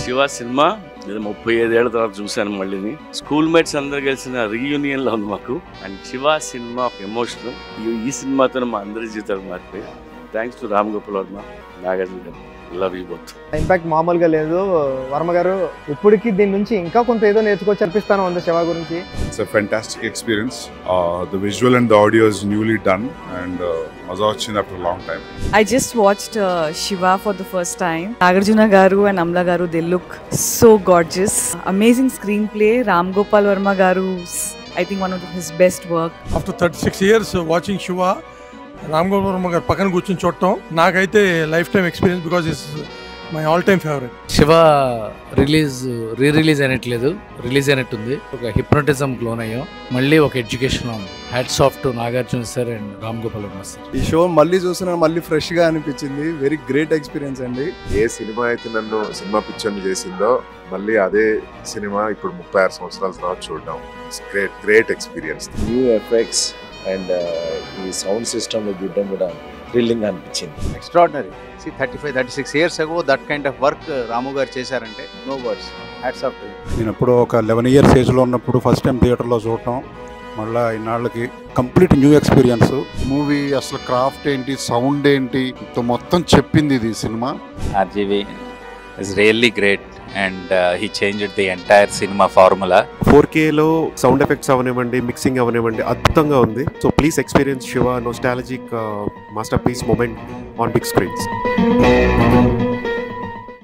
Shiva cinema 35 ఏళ్ల తర్వాత చూశాను మళ్ళీని. స్కూల్ మేట్స్ అందరు కలిసిన రీయూనియన్ లో ఉంది మాకు. And Shiva cinema emotional. ఈ సినిమాతో మా అందరి జీవితాలు మారిపోయి. థ్యాంక్స్ టు రామ్ గోపాల్ వర్మ, నాగార్జున గారు. Love you both. ఇంపాక్ట్ మామూలుగా లేదు. వర్మ గారు ఇప్పటికి దీని నుంచి ఇంకా కొంత ఏదో నేర్చుకోవచ్చు అనిపిస్తాను ఉంది శివ గురించి. It's a fantastic experience. The visual and the audio is newly done and maza vachindi after a long time. I just watched Shiva for the first time. Nagarjuna garu and Amla garu, they look so gorgeous. Amazing screenplay. Ram Gopal Varma garu's, I think, one of his best work. After 36 years watching Shiva, Ram Gopal Varma గారు పక్కన కూర్చొని చూడటం నాకైతే life time experience because is my all time favourite. Shiva release అయినట్లేదు, release అయినట్టుంది. ఒక hypnotism లోన్ అయ్యాం. మళ్ళీ ఒక ఎడ్యుకేషన్ ఉంది. Hats off to Nagarjuna sir and Ram Gopal Varma sir. ఈ షో మళ్ళీ చూస్తున్నా, మళ్ళీ ఫ్రెష్ గా అనిపించింది. వెరీ గ్రేట్ ఎక్స్పీరియన్స్ అండి. ఏ సినిమా అయితే నన్ను సినిమా పిక్చర్ని చేసిందో మళ్ళీ అదే సినిమా ఇప్పుడు 36 సంవత్సరాల తర్వాత చూడడం. Great experience. New effects and ఈ సౌండ్ సిస్టమ్ లో చూడడం కూడా థ్రిల్లింగ్ అనిపించింది. Extraordinary. 36 years ago that kind of work రాము గారు చేశారంటే నో వర్డ్స్. Hats off. నేను ఎప్పుడు ఒక 11 years ఏజ్లో ఉన్నప్పుడు ఫస్ట్ టైం థియేటర్లో చూడటం, మళ్ళీ ఇన్నాళ్ళకి కంప్లీట్ న్యూ ఎక్స్పీరియన్స్. మూవీ అసలు క్రాఫ్ట్ ఏంటి, సౌండ్ ఏంటి, మొత్తం చెప్పింది ఇది cinema. RGV is really great and he changed the entire cinema formula. 4Kలో సౌండ్ ఎఫెక్ట్స్ అవనివ్వండి, మిక్సింగ్ అవనివ్వండి, అద్భుతంగా ఉంది. So please experience Shiva nostalgic masterpiece moment on big screens.